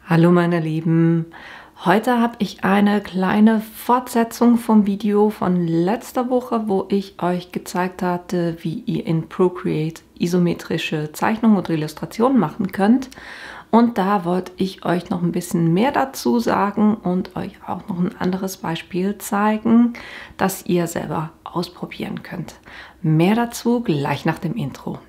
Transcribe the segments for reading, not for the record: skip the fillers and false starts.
Hallo meine Lieben, heute habe ich eine kleine Fortsetzung vom Video von letzter Woche, wo ich euch gezeigt hatte, wie ihr in Procreate isometrische Zeichnungen oder Illustrationen machen könnt. Und da wollte ich euch noch ein bisschen mehr dazu sagen und euch auch noch ein anderes Beispiel zeigen, das ihr selber ausprobieren könnt. Mehr dazu gleich nach dem Intro.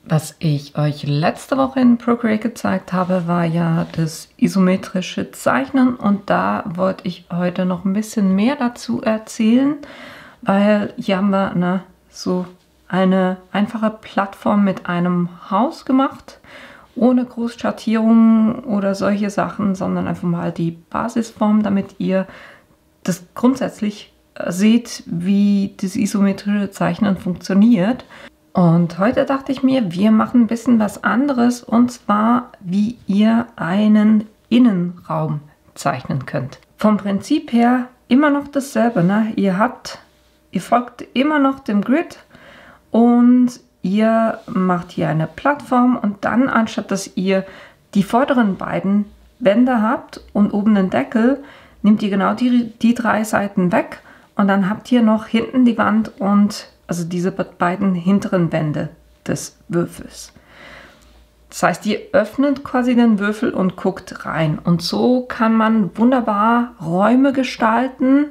Was ich euch letzte Woche in Procreate gezeigt habe, war ja das isometrische Zeichnen und da wollte ich heute noch ein bisschen mehr dazu erzählen, weil hier haben wir so eine einfache Plattform mit einem Haus gemacht, ohne Großschattierungen oder solche Sachen, sondern einfach mal die Basisform, damit ihr das grundsätzlich seht, wie das isometrische Zeichnen funktioniert. Und heute dachte ich mir, wir machen ein bisschen was anderes, und zwar, wie ihr einen Innenraum zeichnen könnt. Vom Prinzip her immer noch dasselbe, ne? Ihr folgt immer noch dem Grid und ihr macht hier eine Plattform und dann, anstatt dass ihr die vorderen beiden Wände habt und oben den Deckel, nehmt ihr genau die drei Seiten weg und dann habt ihr noch hinten die Wand und also diese beiden hinteren Wände des Würfels. Das heißt, ihr öffnet quasi den Würfel und guckt rein. Und so kann man wunderbar Räume gestalten.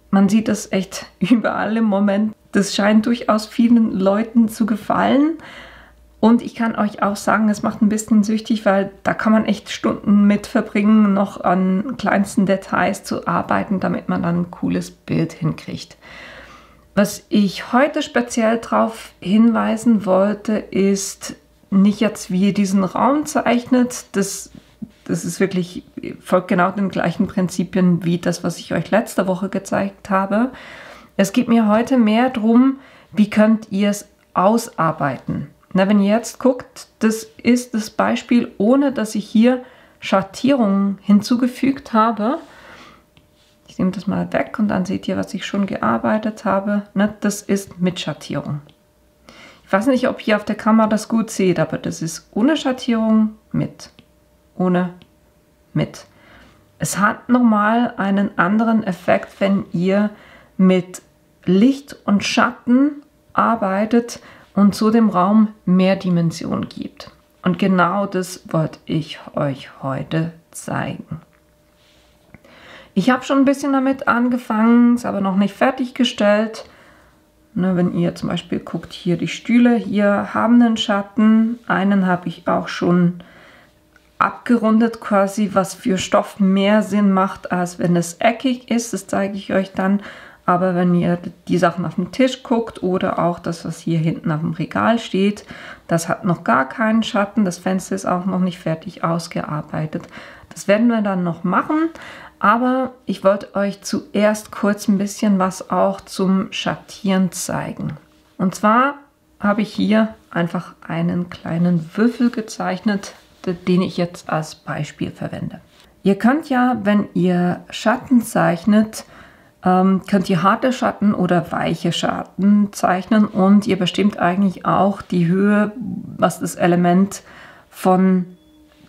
Man sieht das echt überall im Moment. Das scheint durchaus vielen Leuten zu gefallen. Und ich kann euch auch sagen, es macht ein bisschen süchtig, weil da kann man echt Stunden mit verbringen, noch an kleinsten Details zu arbeiten, damit man dann ein cooles Bild hinkriegt. Was ich heute speziell darauf hinweisen wollte, ist nicht jetzt, wie ihr diesen Raum zeichnet. Das ist wirklich, folgt genau den gleichen Prinzipien wie das, was ich euch letzte Woche gezeigt habe. Es geht mir heute mehr darum, wie könnt ihr es ausarbeiten. Na, wenn ihr jetzt guckt, das ist das Beispiel, ohne dass ich hier Schattierungen hinzugefügt habe. Ich nehme das mal weg und dann seht ihr, was ich schon gearbeitet habe. Das ist mit Schattierung. Ich weiß nicht, ob ihr auf der Kamera das gut seht, aber das ist ohne Schattierung, mit. Ohne, mit. Es hat nochmal einen anderen Effekt, wenn ihr mit Licht und Schatten arbeitet und so dem Raum mehr Dimension gibt. Und genau das wollte ich euch heute zeigen. Ich habe schon ein bisschen damit angefangen, ist aber noch nicht fertiggestellt. Wenn ihr zum Beispiel guckt, hier die Stühle, hier haben einen Schatten. Einen habe ich auch schon abgerundet quasi, was für Stoff mehr Sinn macht, als wenn es eckig ist. Das zeige ich euch dann. Aber wenn ihr die Sachen auf dem Tisch guckt oder auch das, was hier hinten auf dem Regal steht, das hat noch gar keinen Schatten. Das Fenster ist auch noch nicht fertig ausgearbeitet. Das werden wir dann noch machen. Aber ich wollte euch zuerst kurz ein bisschen was auch zum Schattieren zeigen. Und zwar habe ich hier einfach einen kleinen Würfel gezeichnet, den ich jetzt als Beispiel verwende. Ihr könnt ja, wenn ihr Schatten zeichnet, könnt ihr harte Schatten oder weiche Schatten zeichnen und ihr bestimmt eigentlich auch die Höhe, was das Element von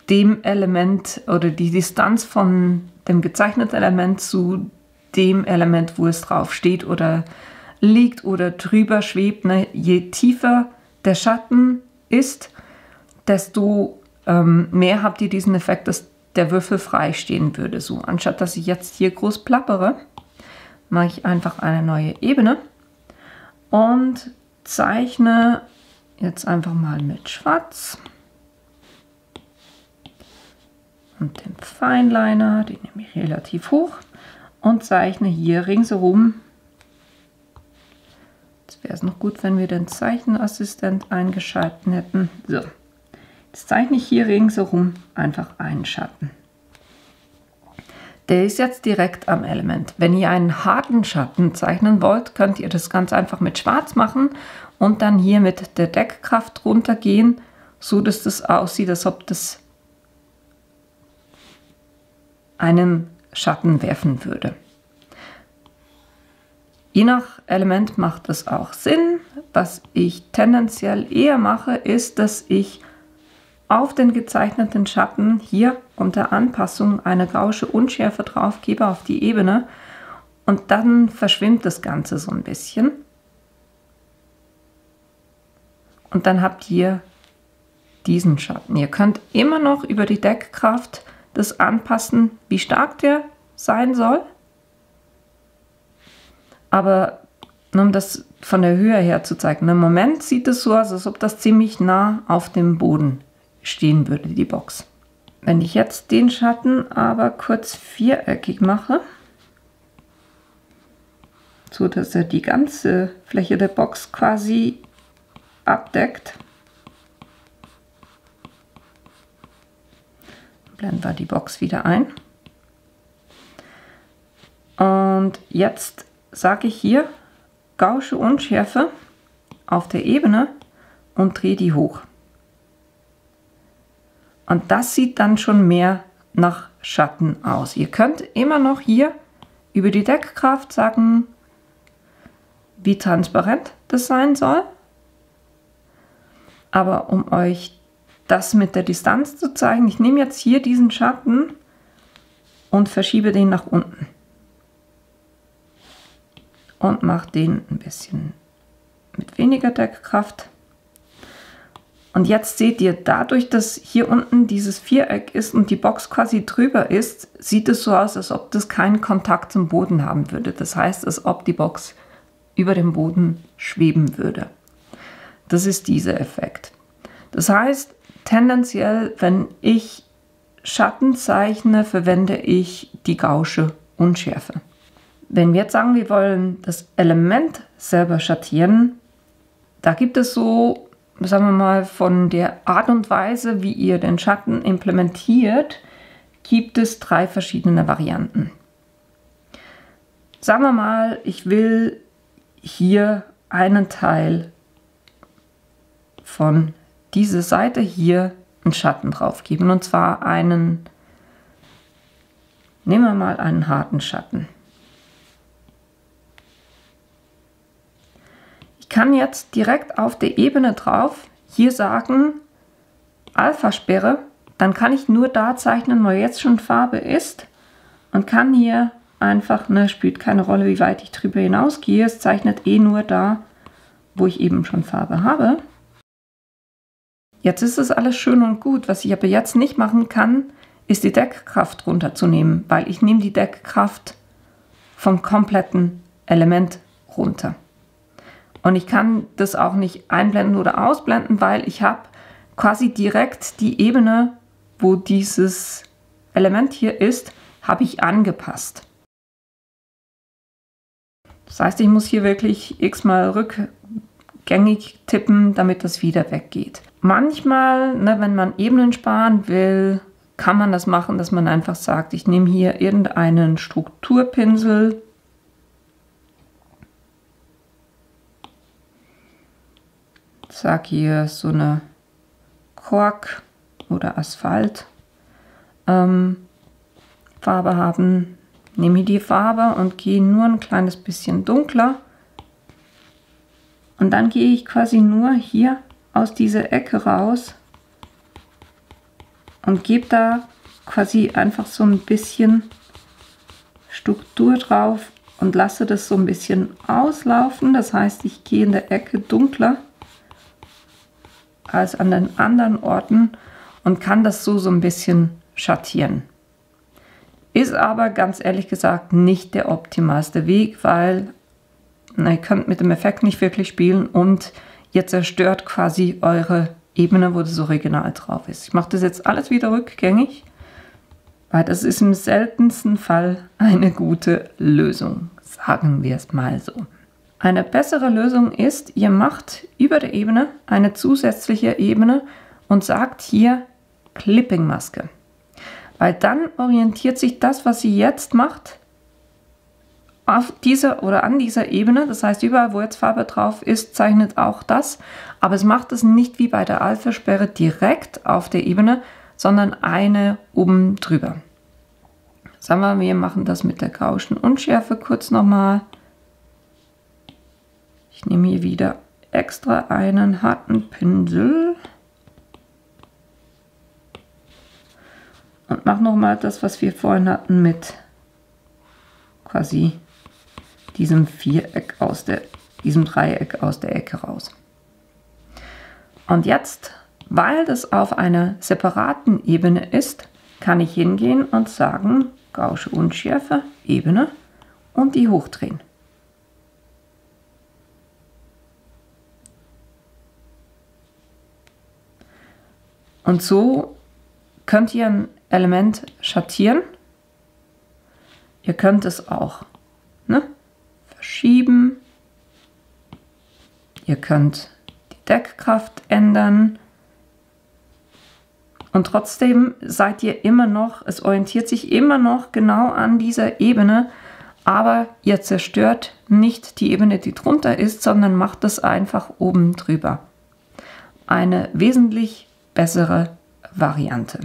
dem Element oder die Distanz von dem gezeichneten Element zu dem Element, wo es drauf steht oder liegt oder drüber schwebt. Je tiefer der Schatten ist, desto mehr habt ihr diesen Effekt, dass der Würfel frei stehen würde. So, anstatt dass ich jetzt hier groß plappere, mache ich einfach eine neue Ebene und zeichne jetzt einfach mal mit Schwarz. Und den Fineliner, den nehme ich relativ hoch und zeichne hier ringsherum. Jetzt wäre es noch gut, wenn wir den Zeichenassistent eingeschaltet hätten. So, jetzt zeichne ich hier ringsherum einfach einen Schatten. Der ist jetzt direkt am Element. Wenn ihr einen harten Schatten zeichnen wollt, könnt ihr das ganz einfach mit Schwarz machen und dann hier mit der Deckkraft runtergehen, so dass das aussieht, als ob das einen Schatten werfen würde. Je nach Element macht es auch Sinn. Was ich tendenziell eher mache, ist, dass ich auf den gezeichneten Schatten hier unter Anpassung eine Gaußsche Unschärfe drauf gebe auf die Ebene und dann verschwimmt das Ganze so ein bisschen. Und dann habt ihr diesen Schatten. Ihr könnt immer noch über die Deckkraft das anpassen, wie stark der sein soll. Aber um das von der Höhe her zu zeigen, im Moment sieht es so aus, als ob das ziemlich nah auf dem Boden stehen würde, die Box. Wenn ich jetzt den Schatten aber kurz viereckig mache, so dass er die ganze Fläche der Box quasi abdeckt, blenden wir die Box wieder ein. Und jetzt sage ich hier Gaußsche Unschärfe auf der Ebene und drehe die hoch. Und das sieht dann schon mehr nach Schatten aus. Ihr könnt immer noch hier über die Deckkraft sagen, wie transparent das sein soll. Aber um euch das mit der Distanz zu zeigen, ich nehme jetzt hier diesen Schatten und verschiebe den nach unten. Und mache den ein bisschen mit weniger Deckkraft. Und jetzt seht ihr, dadurch, dass hier unten dieses Viereck ist und die Box quasi drüber ist, sieht es so aus, als ob das keinen Kontakt zum Boden haben würde. Das heißt, als ob die Box über dem Boden schweben würde. Das ist dieser Effekt. Das heißt, tendenziell, wenn ich Schatten zeichne, verwende ich die Gaußsche Unschärfe. Wenn wir jetzt sagen, wir wollen das Element selber schattieren, da gibt es so, sagen wir mal, von der Art und Weise, wie ihr den Schatten implementiert, gibt es 3 verschiedene Varianten. Sagen wir mal, ich will hier einen Teil von dieser Seite hier einen Schatten drauf geben, und zwar einen, nehmen wir mal einen harten Schatten. Ich kann jetzt direkt auf der Ebene drauf hier sagen Alpha-Sperre, dann kann ich nur da zeichnen, wo jetzt schon Farbe ist, und kann hier einfach, spielt keine Rolle, wie weit ich drüber hinausgehe, es zeichnet eh nur da, wo ich eben schon Farbe habe. Jetzt ist es alles schön und gut. Was ich aber jetzt nicht machen kann, ist die Deckkraft runterzunehmen, weil ich nehme die Deckkraft vom kompletten Element runter. Und ich kann das auch nicht einblenden oder ausblenden, weil ich habe quasi direkt die Ebene, wo dieses Element hier ist, habe ich angepasst. Das heißt, ich muss hier wirklich x-mal rückgängig tippen, damit das wieder weggeht. Manchmal, wenn man Ebenen sparen will, kann man das machen, dass man einfach sagt, ich nehme hier irgendeinen Strukturpinsel, sage hier so eine Kork oder Asphalt Farbe haben, nehme die Farbe und gehe nur ein kleines bisschen dunkler, und dann gehe ich quasi nur hier aus dieser Ecke raus und gebe da quasi einfach so ein bisschen Struktur drauf und lasse das so ein bisschen auslaufen. Das heißt, ich gehe in der Ecke dunkler als an den anderen Orten und kann das so ein bisschen schattieren. Ist aber ganz ehrlich gesagt nicht der optimalste Weg, weil ihr könnt mit dem Effekt nicht wirklich spielen und ihr zerstört quasi eure Ebene, wo das Original drauf ist. Ich mache das jetzt alles wieder rückgängig, weil das ist im seltensten Fall eine gute Lösung, sagen wir es mal so. Eine bessere Lösung ist, ihr macht über der Ebene eine zusätzliche Ebene und sagt hier Clipping-Maske. Weil dann orientiert sich das, was sie jetzt macht, auf dieser oder an dieser Ebene. Das heißt, überall, wo jetzt Farbe drauf ist, zeichnet auch das. Aber es macht es nicht wie bei der Alpha-Sperre direkt auf der Ebene, sondern eine oben drüber. Sagen wir, wir machen das mit der Gaußschen Unschärfe kurz nochmal. nehme hier wieder extra einen harten Pinsel und mache nochmal das, was wir vorhin hatten mit quasi diesem diesem Dreieck aus der Ecke raus. Und jetzt, weil das auf einer separaten Ebene ist, kann ich hingehen und sagen, Gaußsche Unschärfe, Ebene und die hochdrehen. Und so könnt ihr ein Element schattieren. Ihr könnt es auch verschieben. Ihr könnt die Deckkraft ändern. Und trotzdem seid ihr immer noch, es orientiert sich immer noch genau an dieser Ebene, aber ihr zerstört nicht die Ebene, die drunter ist, sondern macht es einfach oben drüber. Eine wesentlich bessere Variante.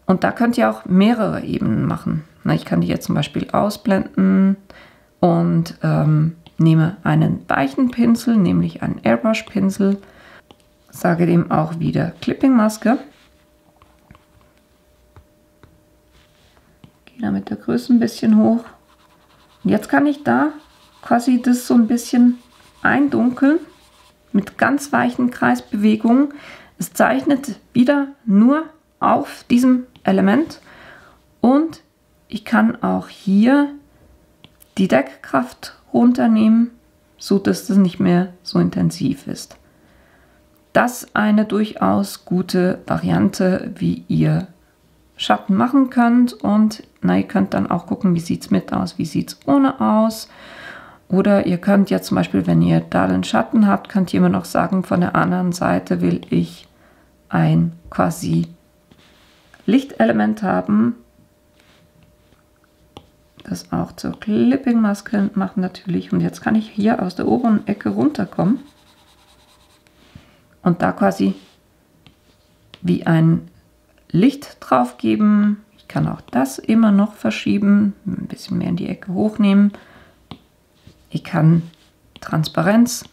Und da könnt ihr auch mehrere Ebenen machen. Ich kann die jetzt zum Beispiel ausblenden und nehme einen weichen Pinsel, nämlich einen Airbrush-Pinsel, sage dem auch wieder Clipping-Maske. Gehe da mit der Größe ein bisschen hoch. Und jetzt kann ich da quasi das so ein bisschen eindunkeln mit ganz weichen Kreisbewegungen. Es zeichnet wieder nur auf diesem Element und ich kann auch hier die Deckkraft runternehmen, so dass das nicht mehr so intensiv ist. Das ist eine durchaus gute Variante, wie ihr Schatten machen könnt und ihr könnt dann auch gucken, wie sieht es mit aus, wie sieht es ohne aus. Oder ihr könnt ja zum Beispiel, wenn ihr da den Schatten habt, könnt ihr immer noch sagen, von der anderen Seite will ich ein quasi Lichtelement haben. Das auch zur Clipping-Maske machen natürlich. Und jetzt kann ich hier aus der oberen Ecke runterkommen und da quasi wie ein Licht drauf geben. Ich kann auch das immer noch verschieben, ein bisschen mehr in die Ecke hochnehmen. Ich kann Transparenz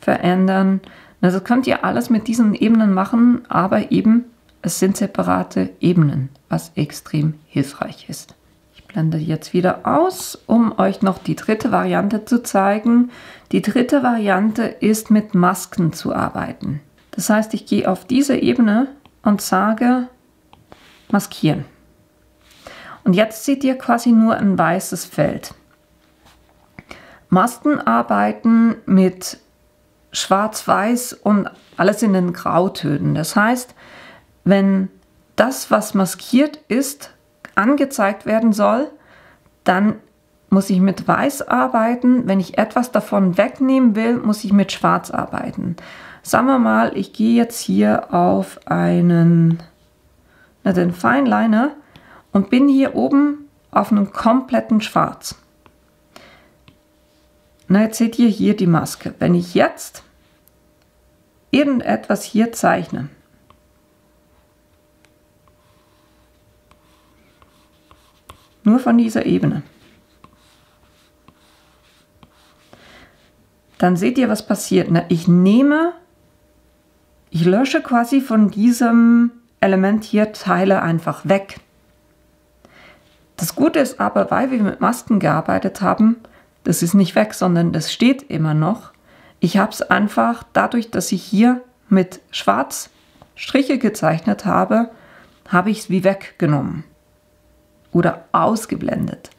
verändern. Also könnt ihr alles mit diesen Ebenen machen, aber eben, es sind separate Ebenen, was extrem hilfreich ist. Ich blende jetzt wieder aus, um euch noch die dritte Variante zu zeigen. Die dritte Variante ist mit Masken zu arbeiten. Das heißt, ich gehe auf diese Ebene und sage Maskieren. Und jetzt seht ihr quasi nur ein weißes Feld. Masken arbeiten mit Schwarz-Weiß und alles in den Grautönen. Das heißt, wenn das, was maskiert ist, angezeigt werden soll, dann muss ich mit Weiß arbeiten. Wenn ich etwas davon wegnehmen will, muss ich mit Schwarz arbeiten. Sagen wir mal, ich gehe jetzt hier auf den Fineliner und bin hier oben auf einem kompletten Schwarz. Na, jetzt seht ihr hier die Maske. Wenn ich jetzt irgendetwas hier zeichne, nur von dieser Ebene, dann seht ihr, was passiert. Na, ich lösche quasi von diesem Element hier Teile einfach weg. Das Gute ist aber, weil wir mit Masken gearbeitet haben, das ist nicht weg, sondern das steht immer noch. Ich habe es einfach, dadurch, dass ich hier mit Schwarz Striche gezeichnet habe, habe ich es wie weggenommen oder ausgeblendet.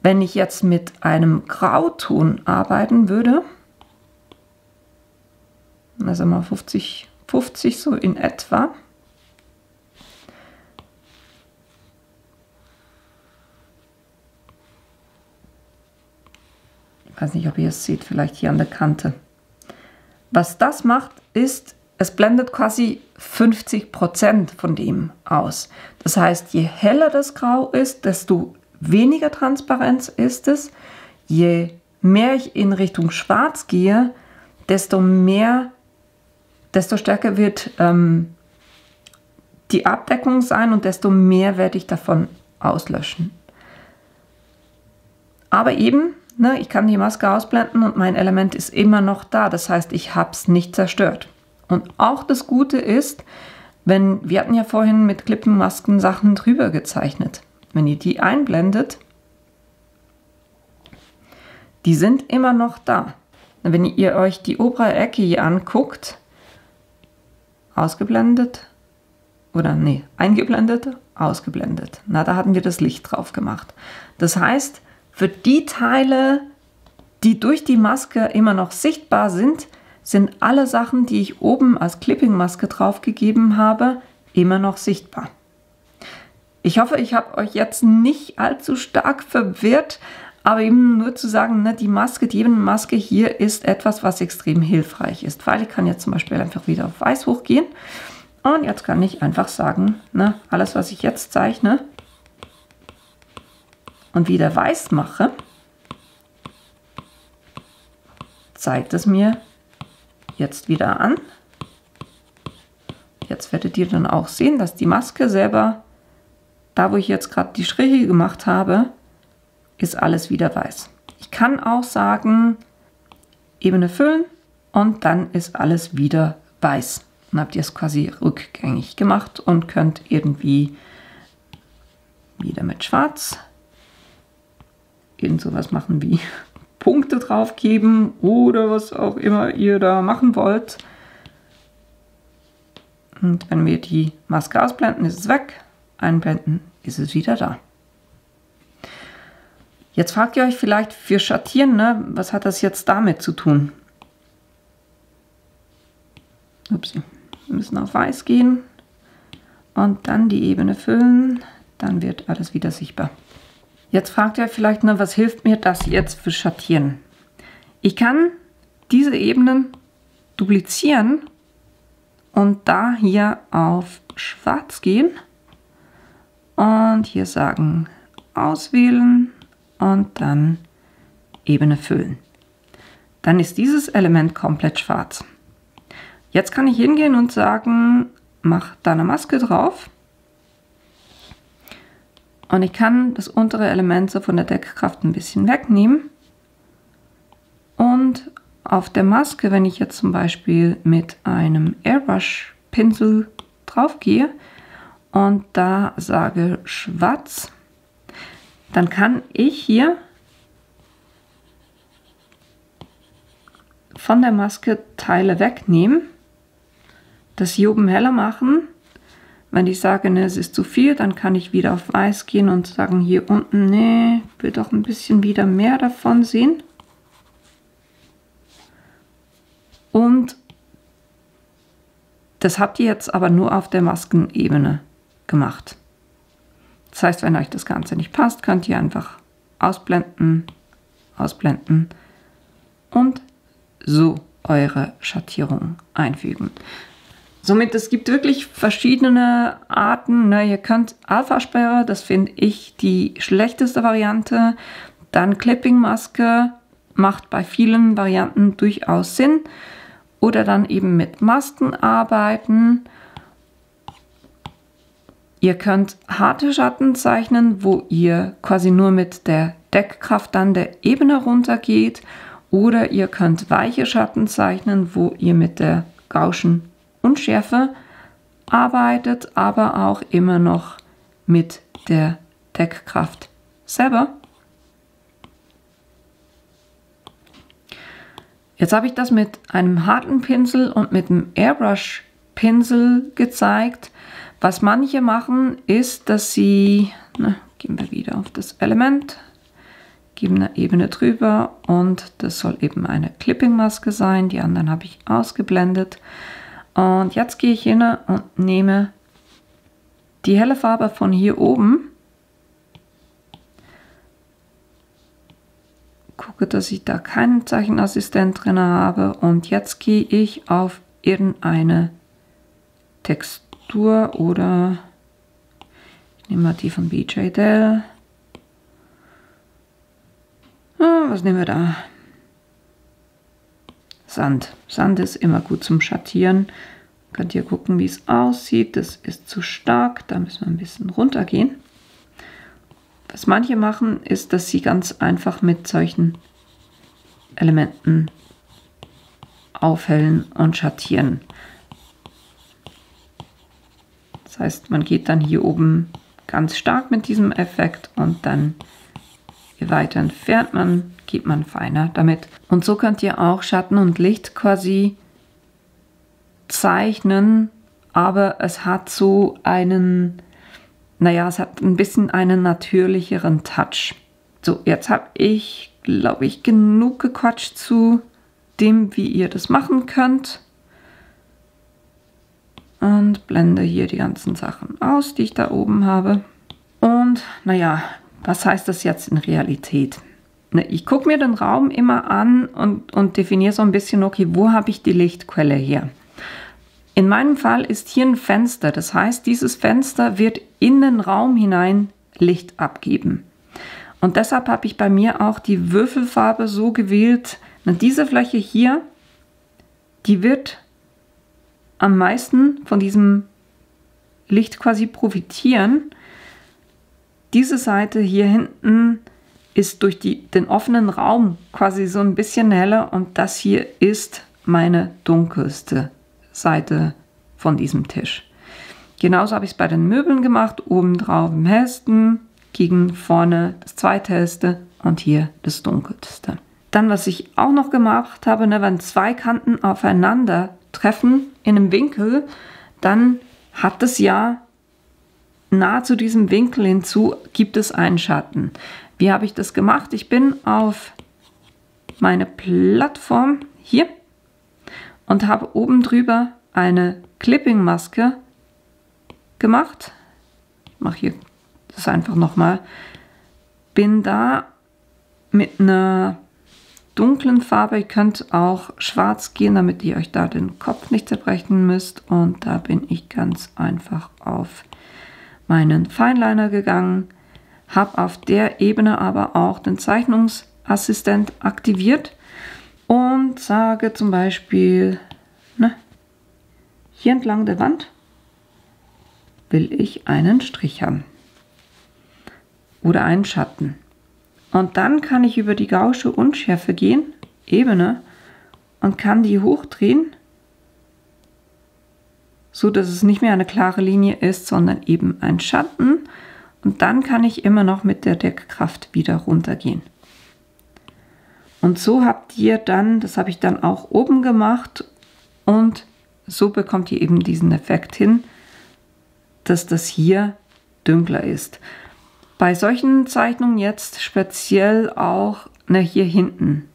Wenn ich jetzt mit einem Grauton arbeiten würde, also mal 50 so in etwa, ich weiß nicht, ob ihr es seht, vielleicht hier an der Kante. Was das macht, ist, es blendet quasi 50% von dem aus. Das heißt, je heller das Grau ist, desto weniger Transparenz ist es. Je mehr ich in Richtung Schwarz gehe, desto stärker wird die Abdeckung sein und desto mehr werde ich davon auslöschen. Aber eben, ne, ich kann die Maske ausblenden und mein Element ist immer noch da. Das heißt, ich habe es nicht zerstört. Und auch das Gute ist, wir hatten ja vorhin mit Clipping-Masken Sachen drüber gezeichnet. Wenn ihr die einblendet, die sind immer noch da. Wenn ihr euch die obere Ecke hier anguckt, ausgeblendet, oder nee, eingeblendet, ausgeblendet. Na, da hatten wir das Licht drauf gemacht. Das heißt, für die Teile, die durch die Maske immer noch sichtbar sind, sind alle Sachen, die ich oben als Clipping-Maske draufgegeben habe, immer noch sichtbar. Ich hoffe, ich habe euch jetzt nicht allzu stark verwirrt, aber eben nur zu sagen, ne, die Ebenenmaske hier ist etwas, was extrem hilfreich ist, weil ich kann jetzt zum Beispiel einfach wieder auf Weiß hochgehen und jetzt kann ich einfach sagen, ne, alles, was ich jetzt zeichne und wieder Weiß mache, zeigt es mir jetzt wieder an. Jetzt werdet ihr dann auch sehen, dass die Maske selber, da wo ich jetzt gerade die Striche gemacht habe, ist alles wieder weiß. Ich kann auch sagen, Ebene füllen und dann ist alles wieder weiß. Dann habt ihr es quasi rückgängig gemacht und könnt irgendwie wieder mit Schwarz irgend sowas machen wie Punkte drauf geben oder was auch immer ihr da machen wollt. Und wenn wir die Maske ausblenden, ist es weg. Einblenden, ist es wieder da. Jetzt fragt ihr euch vielleicht für Schattieren, ne, was hat das jetzt damit zu tun? Upsi. Wir müssen auf Weiß gehen und dann die Ebene füllen, dann wird alles wieder sichtbar. Jetzt fragt ihr euch vielleicht, ne, was hilft mir das jetzt für Schattieren? Ich kann diese Ebenen duplizieren und da hier auf Schwarz gehen und hier sagen auswählen und dann Ebene füllen. Dann ist dieses Element komplett schwarz. Jetzt kann ich hingehen und sagen, mach da eine Maske drauf. Und ich kann das untere Element so von der Deckkraft ein bisschen wegnehmen. Und auf der Maske, wenn ich jetzt zum Beispiel mit einem Airbrush-Pinsel drauf gehe und da sage schwarz, dann kann ich hier von der Maske Teile wegnehmen, das hier oben heller machen. Wenn ich sage, ne, es ist zu viel, dann kann ich wieder auf Weiß gehen und sagen, hier unten, ne, ich will doch ein bisschen wieder mehr davon sehen. Und das habt ihr jetzt aber nur auf der Maskenebene gemacht. Das heißt, wenn euch das Ganze nicht passt, könnt ihr einfach ausblenden, ausblenden und so eure Schattierung einfügen. Somit, es gibt wirklich verschiedene Arten. Ne? Ihr könnt Alpha-Sperre, das finde ich die schlechteste Variante. Dann Clipping-Maske macht bei vielen Varianten durchaus Sinn. Oder dann eben mit Masken arbeiten. Ihr könnt harte Schatten zeichnen, wo ihr quasi nur mit der Deckkraft dann der Ebene runtergeht. Oder ihr könnt weiche Schatten zeichnen, wo ihr mit der Gaußschen Unschärfe arbeitet, aber auch immer noch mit der Deckkraft selber. Jetzt habe ich das mit einem harten Pinsel und mit einem Airbrush-Pinsel gezeigt. Was manche machen, ist, dass sie, gehen wir wieder auf das Element, geben eine Ebene drüber und das soll eben eine Clipping-Maske sein. Die anderen habe ich ausgeblendet. Und jetzt gehe ich hin und nehme die helle Farbe von hier oben. Gucke, dass ich da keinen Zeichenassistent drin habe. Und jetzt gehe ich auf irgendeine Textur oder ich nehme mal die von BJ Dell. Was nehmen wir da? Sand. Sand ist immer gut zum Schattieren. Könnt ihr gucken, wie es aussieht. Das ist zu stark. Da müssen wir ein bisschen runtergehen. Was manche machen, ist, dass sie ganz einfach mit solchen Elementen aufhellen und schattieren. Das heißt, man geht dann hier oben ganz stark mit diesem Effekt und dann, je weiter entfernt man, geht man feiner damit. Und so könnt ihr auch Schatten und Licht quasi zeichnen, aber es hat so einen, naja, es hat ein bisschen einen natürlicheren Touch. So, jetzt habe ich, glaube ich, genug gequatscht zu dem, wie ihr das machen könnt. Und blende hier die ganzen Sachen aus, die ich da oben habe. Und naja, was heißt das jetzt in Realität? Ich gucke mir den Raum immer an und definiere so ein bisschen, okay, wo habe ich die Lichtquelle her? In meinem Fall ist hier ein Fenster, das heißt, dieses Fenster wird in den Raum hinein Licht abgeben. Und deshalb habe ich bei mir auch die Würfelfarbe so gewählt, diese Fläche hier, die wird am meisten von diesem Licht quasi profitieren. Diese Seite hier hinten ist durch den offenen Raum quasi so ein bisschen heller und das hier ist meine dunkelste Seite von diesem Tisch. Genauso habe ich es bei den Möbeln gemacht, oben drauf am hellsten, gegen vorne das zweithellste und hier das dunkelste. Dann, was ich auch noch gemacht habe, wenn zwei Kanten aufeinander treffen in einem Winkel, dann hat es ja nahe zu diesem Winkel hinzu, gibt es einen Schatten. Wie habe ich das gemacht? Ich bin auf meine Plattform hier und habe oben drüber eine Clipping-Maske gemacht. Ich mache hier das einfach nochmal. Bin da mit einer dunklen Farbe, ihr könnt auch schwarz gehen, damit ihr euch da den Kopf nicht zerbrechen müsst. Und da bin ich ganz einfach auf meinen Fineliner gegangen, habe auf der Ebene aber auch den Zeichnungsassistent aktiviert und sage zum Beispiel, hier entlang der Wand will ich einen Strich haben oder einen Schatten. Und dann kann ich über die Gaußsche Unschärfe gehen, Ebene, und kann die hochdrehen, so dass es nicht mehr eine klare Linie ist, sondern eben ein Schatten. Und dann kann ich immer noch mit der Deckkraft wieder runtergehen. Und so habt ihr dann, das habe ich dann auch oben gemacht, und so bekommt ihr eben diesen Effekt hin, dass das hier dunkler ist. Bei solchen Zeichnungen jetzt speziell auch hier hinten.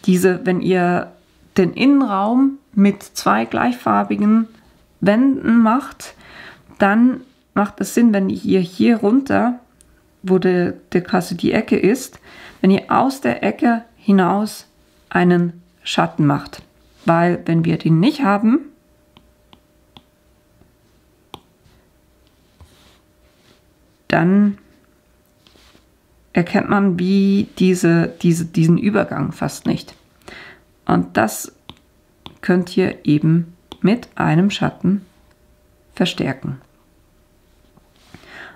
Wenn ihr den Innenraum mit zwei gleichfarbigen Wänden macht, dann macht es Sinn, wenn ihr hier runter, wo quasi die Ecke ist, wenn ihr aus der Ecke hinaus einen Schatten macht. Weil wenn wir den nicht haben, dann erkennt man diesen Übergang fast nicht. Und das könnt ihr eben mit einem Schatten verstärken.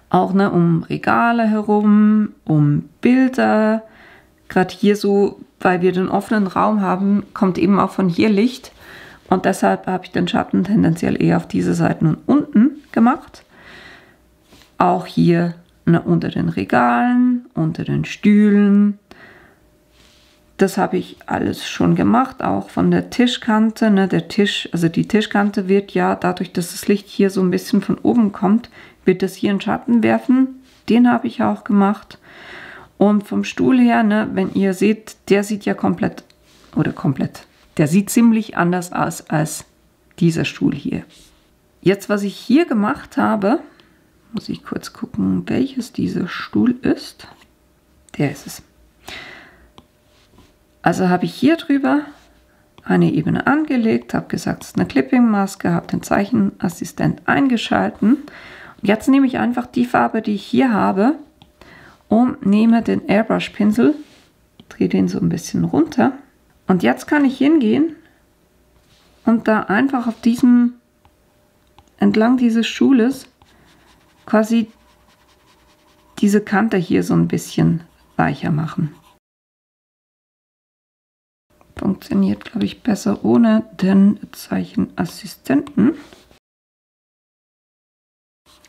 Auch um Regale herum, um Bilder. Gerade hier so, weil wir den offenen Raum haben, kommt eben auch von hier Licht. Und deshalb habe ich den Schatten tendenziell eher auf diese Seiten und unten gemacht. Auch hier unter den Regalen, unter den Stühlen. Das habe ich alles schon gemacht, auch von der Tischkante. Die Tischkante wird ja, dadurch, dass das Licht hier so ein bisschen von oben kommt, wird das hier einen Schatten werfen. Den habe ich auch gemacht. Und vom Stuhl her, wenn ihr seht, der sieht ja der sieht ziemlich anders aus als dieser Stuhl hier. Jetzt, was ich hier gemacht habe, muss ich kurz gucken, welches dieser Stuhl ist. Der ist es. Also habe ich hier drüber eine Ebene angelegt, habe gesagt, es ist eine Clipping-Maske, habe den Zeichenassistent eingeschalten. Und jetzt nehme ich einfach die Farbe, die ich hier habe, und nehme den Airbrush-Pinsel, drehe den so ein bisschen runter. Und jetzt kann ich hingehen und da einfach auf entlang dieses Stuhles quasi diese Kante hier so ein bisschen weicher machen. Funktioniert, glaube ich, besser ohne den Zeichenassistenten.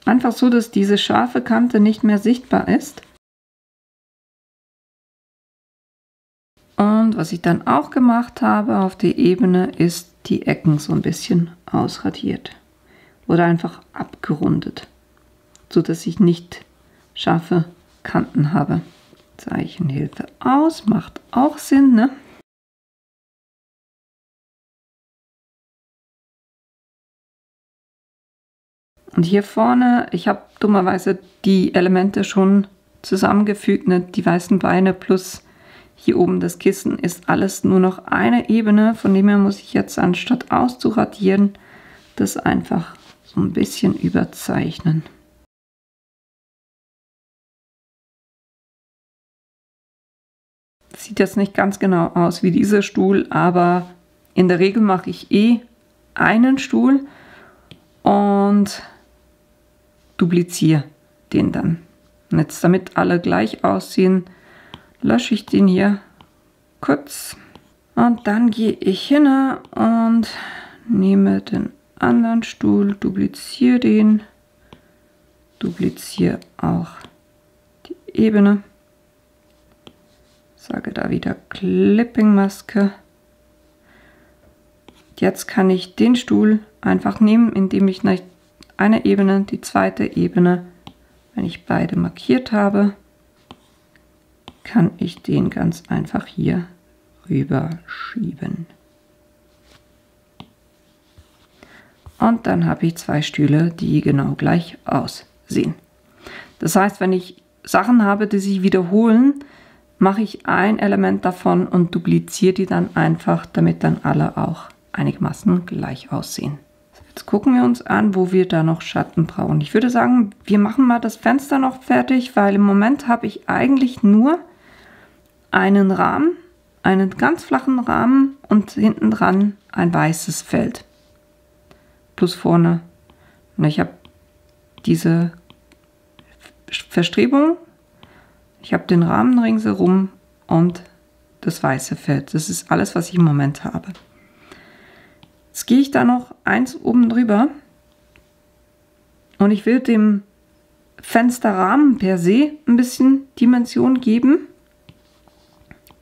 Einfach so, dass diese scharfe Kante nicht mehr sichtbar ist. Und was ich dann auch gemacht habe auf der Ebene, ist die Ecken so ein bisschen ausradiert. Oder einfach abgerundet, so dass ich nicht scharfe Kanten habe. Zeichenhilfe aus, macht auch Sinn, ne? Und hier vorne, ich habe dummerweise die Elemente schon zusammengefügt, ne? Die weißen Beine plus hier oben das Kissen ist alles nur noch eine Ebene. Von dem her muss ich jetzt, anstatt auszuradieren, das einfach so ein bisschen überzeichnen. Sieht jetzt nicht ganz genau aus wie dieser Stuhl, aber in der Regel mache ich einen Stuhl und dupliziere den dann. Und jetzt, damit alle gleich aussehen, lösche ich den hier kurz und dann gehe ich hin und nehme den anderen Stuhl, dupliziere den, dupliziere auch die Ebene, sage da wieder Clipping-Maske. Jetzt kann ich den Stuhl einfach nehmen, indem ich eine Ebene, die zweite Ebene, wenn ich beide markiert habe, kann ich den ganz einfach hier rüberschieben. Und dann habe ich zwei Stühle, die genau gleich aussehen. Das heißt, wenn ich Sachen habe, die sich wiederholen, mache ich ein Element davon und dupliziere die dann einfach, damit dann alle auch einigermaßen gleich aussehen. Jetzt gucken wir uns an, wo wir da noch Schatten brauchen. Ich würde sagen, wir machen mal das Fenster noch fertig, weil im Moment habe ich eigentlich nur einen Rahmen, einen ganz flachen Rahmen und hinten dran ein weißes Feld. Plus vorne. Und ich habe diese Verstrebung, ich habe den Rahmen ringsherum und das weiße Feld. Das ist alles, was ich im Moment habe. Jetzt gehe ich da noch eins oben drüber und ich will dem Fensterrahmen per se ein bisschen Dimension geben.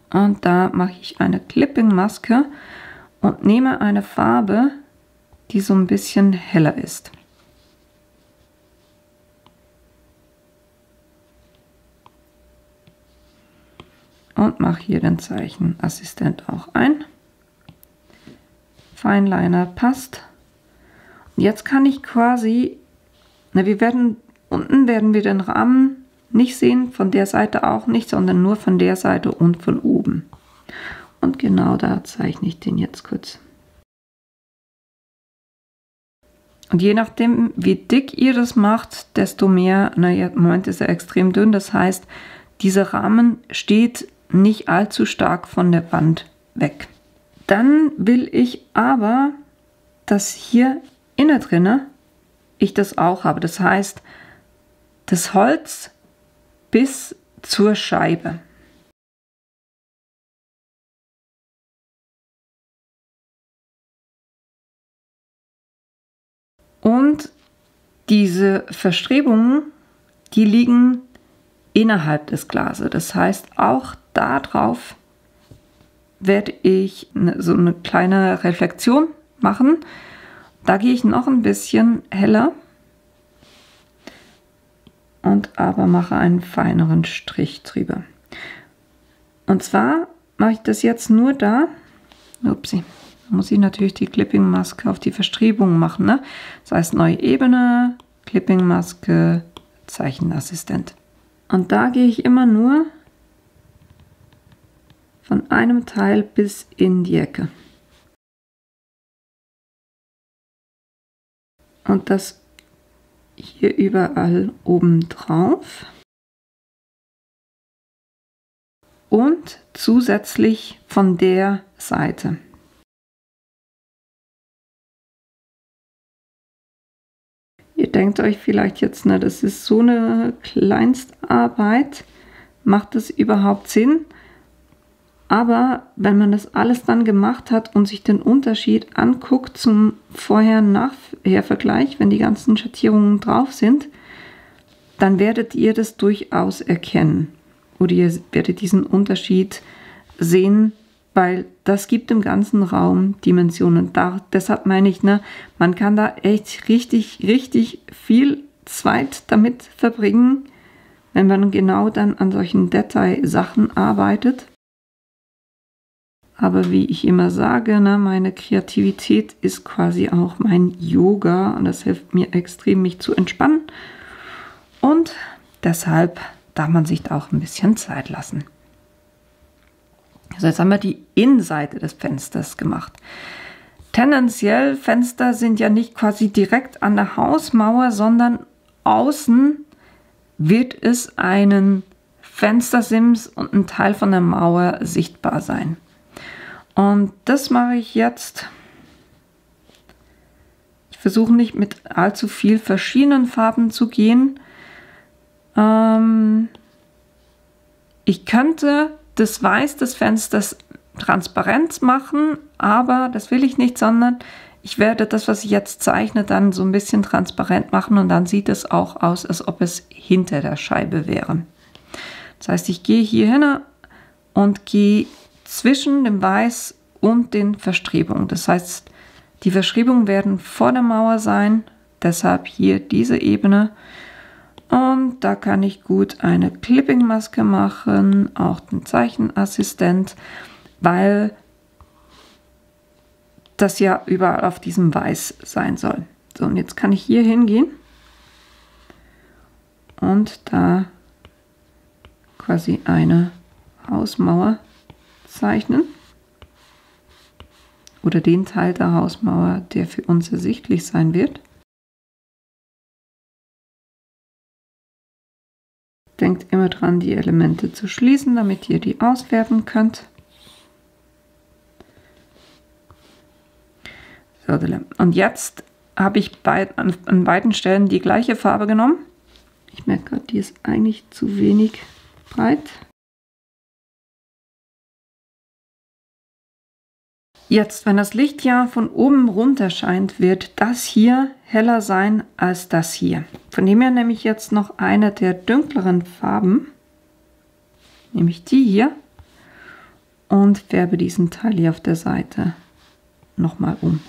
Und da mache ich eine Clipping-Maske und nehme eine Farbe, die so ein bisschen heller ist. Und mache hier den Zeichenassistent auch ein. Fineliner passt. Und jetzt kann ich quasi, unten werden wir den Rahmen nicht sehen, von der Seite auch nicht, sondern nur von der Seite und von oben. Und genau da zeichne ich den jetzt kurz. Und je nachdem, wie dick ihr das macht, desto mehr, im Moment ist er extrem dünn, das heißt, dieser Rahmen steht nicht allzu stark von der Wand weg. Dann will ich aber, dass hier innen drinne ich das auch habe. Das heißt, das Holz bis zur Scheibe. Und diese Verstrebungen, die liegen innerhalb des Glases. Das heißt, auch darauf werde ich so eine kleine Reflexion machen. Da gehe ich noch ein bisschen heller und aber mache einen feineren Strich drüber. Und zwar mache ich das jetzt nur da. Upsi, da muss ich natürlich die Clipping-Maske auf die Verstrebung machen, ne? Das heißt, neue Ebene, Clipping-Maske, Zeichenassistent. Und da gehe ich immer nur von einem Teil bis in die Ecke. Und das hier überall oben drauf. Und zusätzlich von der Seite. Ihr denkt euch vielleicht jetzt, na, das ist so eine Kleinstarbeit, macht das überhaupt Sinn? Aber wenn man das alles dann gemacht hat und sich den Unterschied anguckt zum Vorher-Nachher-Vergleich, wenn die ganzen Schattierungen drauf sind, dann werdet ihr das durchaus erkennen. Oder ihr werdet diesen Unterschied sehen, weil das gibt im ganzen Raum Dimensionen. Deshalb meine ich, ne, man kann da echt richtig viel Zeit damit verbringen, wenn man genau dann an solchen Detailsachen arbeitet. Aber wie ich immer sage, ne, meine Kreativität ist quasi auch mein Yoga und das hilft mir extrem, mich zu entspannen. Und deshalb darf man sich da auch ein bisschen Zeit lassen. Also jetzt haben wir die Innenseite des Fensters gemacht. Tendenziell, Fenster sind ja nicht quasi direkt an der Hausmauer, sondern außen wird es einen Fenstersims und ein Teil von der Mauer sichtbar sein. Und das mache ich jetzt. Ich versuche nicht mit allzu viel verschiedenen Farben zu gehen. Ich könnte das Weiß des Fensters transparent machen, aber das will ich nicht, sondern ich werde das, was ich jetzt zeichne, dann so ein bisschen transparent machen und dann sieht es auch aus, als ob es hinter der Scheibe wäre. Das heißt, ich gehe hier hin und gehe zwischen dem Weiß und den Verstrebungen. Das heißt, die Verstrebungen werden vor der Mauer sein, deshalb hier diese Ebene. Und da kann ich gut eine Clipping-Maske machen, auch den Zeichenassistent, weil das ja überall auf diesem Weiß sein soll. So, und jetzt kann ich hier hingehen und da quasi eine Hausmauer zeichnen. Oder den Teil der Hausmauer, der für uns ersichtlich sein wird. Denkt immer dran, die Elemente zu schließen, damit ihr die auswerten könnt. So, und jetzt habe ich an beiden Stellen die gleiche Farbe genommen. Ich merke gerade, die ist eigentlich zu wenig breit. Jetzt, wenn das Licht ja von oben runter scheint, wird das hier heller sein als das hier. Von dem her nehme ich jetzt noch eine der dunkleren Farben, nämlich die hier, und färbe diesen Teil hier auf der Seite nochmal um.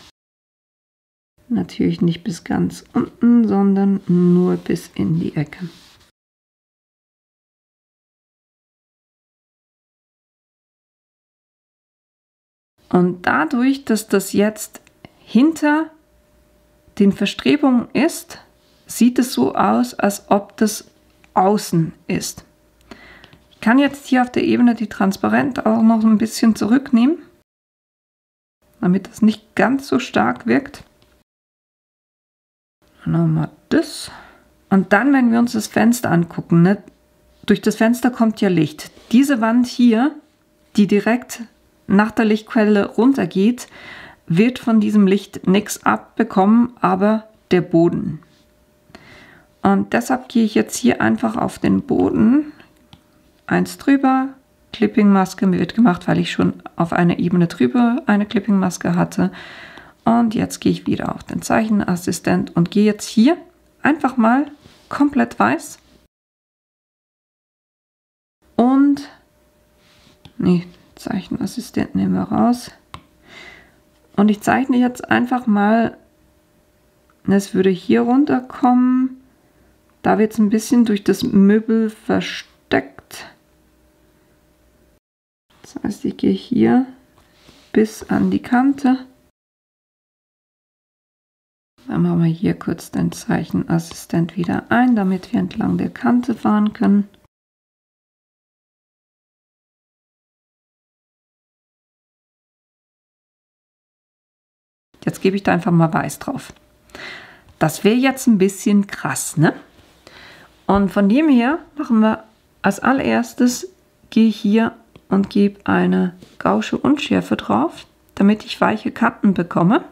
Natürlich nicht bis ganz unten, sondern nur bis in die Ecke. Und dadurch, dass das jetzt hinter den Verstrebungen ist, sieht es so aus, als ob das außen ist. Ich kann jetzt hier auf der Ebene die Transparent auch noch ein bisschen zurücknehmen, damit es nicht ganz so stark wirkt. Nochmal das. Und dann, wenn wir uns das Fenster angucken, ne, durch das Fenster kommt ja Licht. Diese Wand hier, die direkt nach der Lichtquelle runtergeht, wird von diesem Licht nichts abbekommen, aber der Boden. Und deshalb gehe ich jetzt hier einfach auf den Boden, eins drüber, Clipping-Maske wird gemacht, weil ich schon auf einer Ebene drüber eine Clipping-Maske hatte. Und jetzt gehe ich wieder auf den Zeichenassistent und gehe jetzt hier einfach mal komplett weiß. Und, nee, Zeichenassistent nehmen wir raus. Und ich zeichne jetzt einfach mal, es würde hier runterkommen. Da wird es ein bisschen durch das Möbel versteckt. Das heißt, ich gehe hier bis an die Kante. Dann machen wir hier kurz den Zeichenassistent wieder ein, damit wir entlang der Kante fahren können. Jetzt gebe ich da einfach mal weiß drauf. Das wäre jetzt ein bisschen krass, ne? Und von dem her machen wir als allererstes, gehe ich hier und gebe eine Gaußsche Unschärfe drauf, damit ich weiche Kanten bekomme.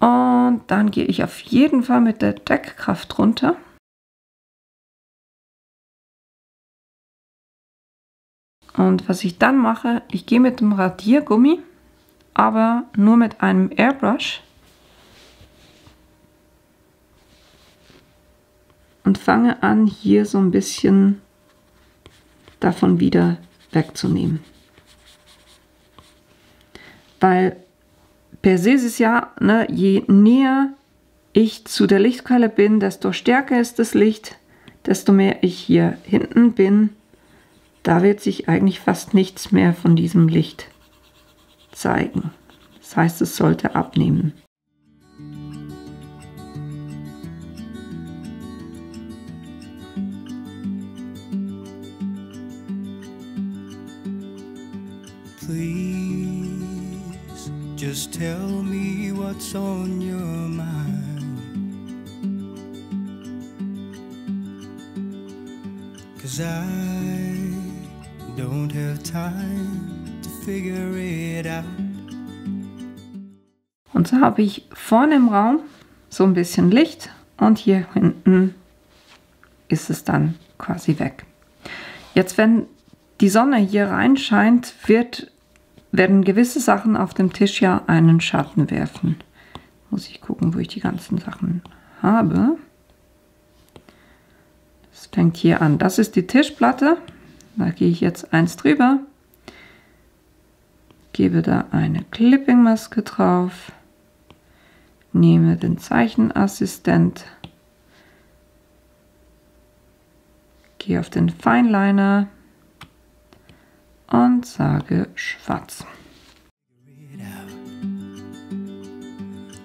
Und Und dann gehe ich auf jeden Fall mit der Deckkraft runter. Und was ich dann mache, ich gehe mit dem Radiergummi, aber nur mit einem Airbrush und fange an, hier so ein bisschen davon wieder wegzunehmen. Weil per se ist es ja, ne, je näher ich zu der Lichtquelle bin, desto stärker ist das Licht, desto mehr ich hier hinten bin. Da wird sich eigentlich fast nichts mehr von diesem Licht zeigen. Das heißt, es sollte abnehmen. Please just tell me what's on your mind, 'cause I don't have time to figure it out. Und so habe ich vorne im Raum so ein bisschen Licht und hier hinten ist es dann quasi weg. Jetzt, wenn die Sonne hier reinscheint, werden gewisse Sachen auf dem Tisch ja einen Schatten werfen. Muss ich gucken, wo ich die ganzen Sachen habe. Das fängt hier an. Das ist die Tischplatte. Da gehe ich jetzt eins drüber. Gebe da eine Clipping-Maske drauf. Nehme den Zeichenassistent. Gehe auf den Fineliner und sage schwarz.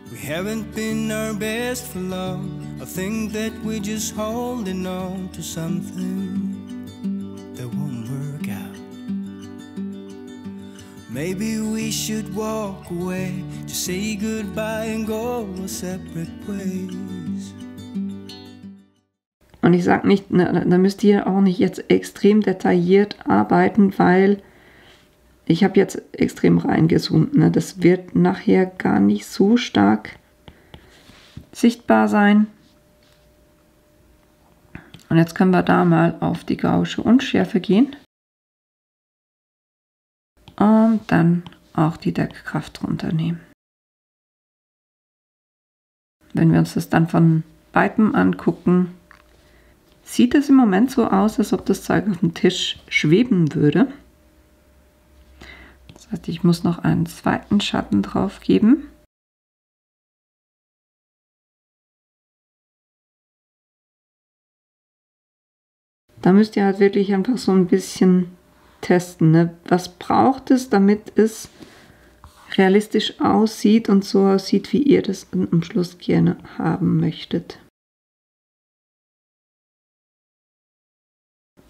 We haven't been our best for long. I think that we're just holding on to something that won't work out. Maybe we should walk away, just say goodbye and go our separate ways. Und ich sage nicht, da müsst ihr auch nicht jetzt extrem detailliert arbeiten, weil ich habe jetzt extrem reingezoomt. Ne? Das wird nachher gar nicht so stark sichtbar sein. Und jetzt können wir da mal auf die Gaußsche Unschärfe gehen. Und dann auch die Deckkraft runternehmen. Wenn wir uns das dann von weitem angucken, sieht es im Moment so aus, als ob das Zeug auf dem Tisch schweben würde. Das heißt, ich muss noch einen zweiten Schatten drauf geben. Da müsst ihr halt wirklich einfach so ein bisschen testen. Ne? Was braucht es, damit es realistisch aussieht und so aussieht, wie ihr das am Schluss gerne haben möchtet.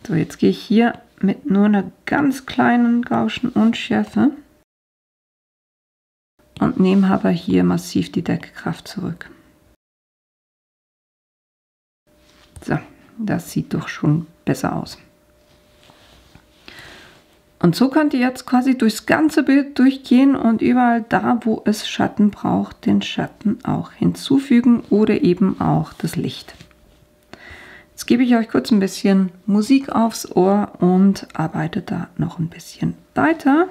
So, jetzt gehe ich hier mit nur einer ganz kleinen Gaußschen Unschärfe und nehme aber hier massiv die Deckkraft zurück. So, das sieht doch schon besser aus. Und so könnt ihr jetzt quasi durchs ganze Bild durchgehen und überall da, wo es Schatten braucht, den Schatten auch hinzufügen oder eben auch das Licht. Jetzt gebe ich euch kurz ein bisschen Musik aufs Ohr und arbeite da noch ein bisschen weiter.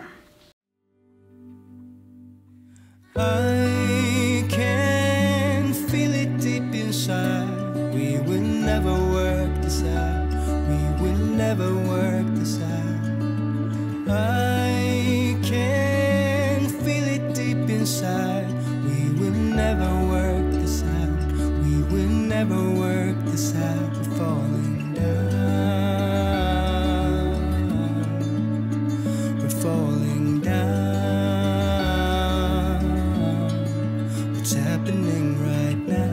I can feel it deep inside. We will never work this out. We will never work this out. I can feel it deep inside. We will never work this out. We will never work this out. We're falling down. We're falling down. What's happening right now?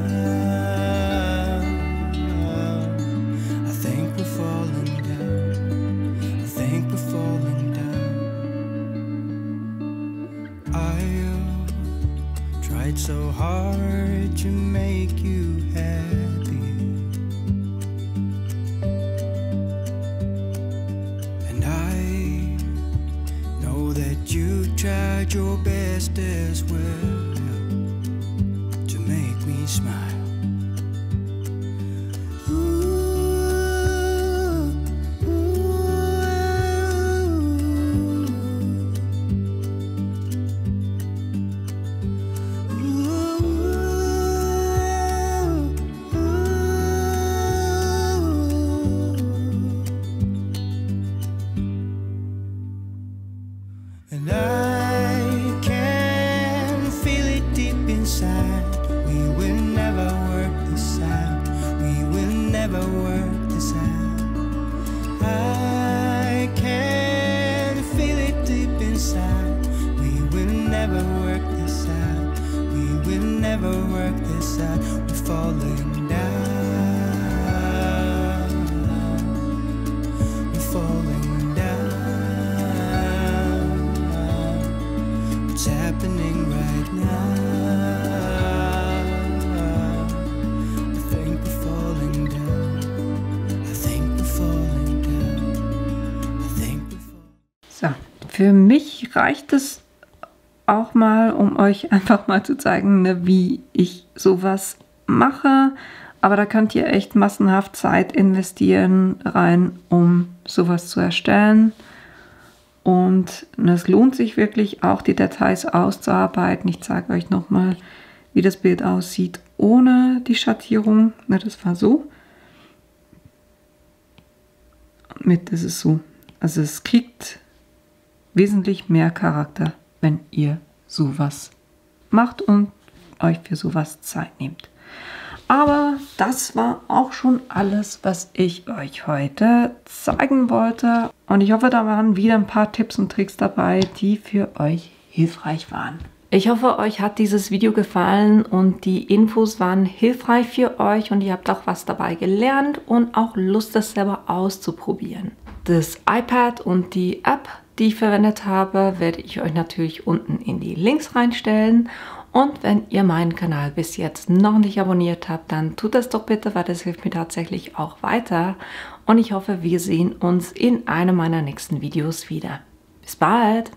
I think we're falling down. I think we're falling down. I've tried so hard to make you happy, and I know that you tried your best as well to make smile. And I can feel it deep inside. We will never work this out. We will never work this out. I can feel it deep inside. We will never work this out. We will never work this out. We're falling down. We're falling down. What's happening right now? I think we're falling down. I think we're falling down. I think we're falling. So, für mich reicht es auch mal, um euch einfach mal zu zeigen, ne, wie ich sowas mache. Aber da könnt ihr echt massenhaft Zeit investieren rein, um sowas zu erstellen. Und es lohnt sich wirklich auch, die Details auszuarbeiten. Ich zeige euch nochmal, wie das Bild aussieht ohne die Schattierung. Das war so. Und mit ist es so. Also es kriegt wesentlich mehr Charakter, wenn ihr sowas macht und euch für sowas Zeit nehmt. Aber das war auch schon alles, was ich euch heute zeigen wollte. Und ich hoffe, da waren wieder ein paar Tipps und Tricks dabei, die für euch hilfreich waren. Ich hoffe, euch hat dieses Video gefallen und die Infos waren hilfreich für euch und ihr habt auch was dabei gelernt und auch Lust, das selber auszuprobieren. Das iPad und die App, die ich verwendet habe, werde ich euch natürlich unten in die Links reinstellen. Und wenn ihr meinen Kanal bis jetzt noch nicht abonniert habt, dann tut das doch bitte, weil das hilft mir tatsächlich auch weiter. Und ich hoffe, wir sehen uns in einem meiner nächsten Videos wieder. Bis bald!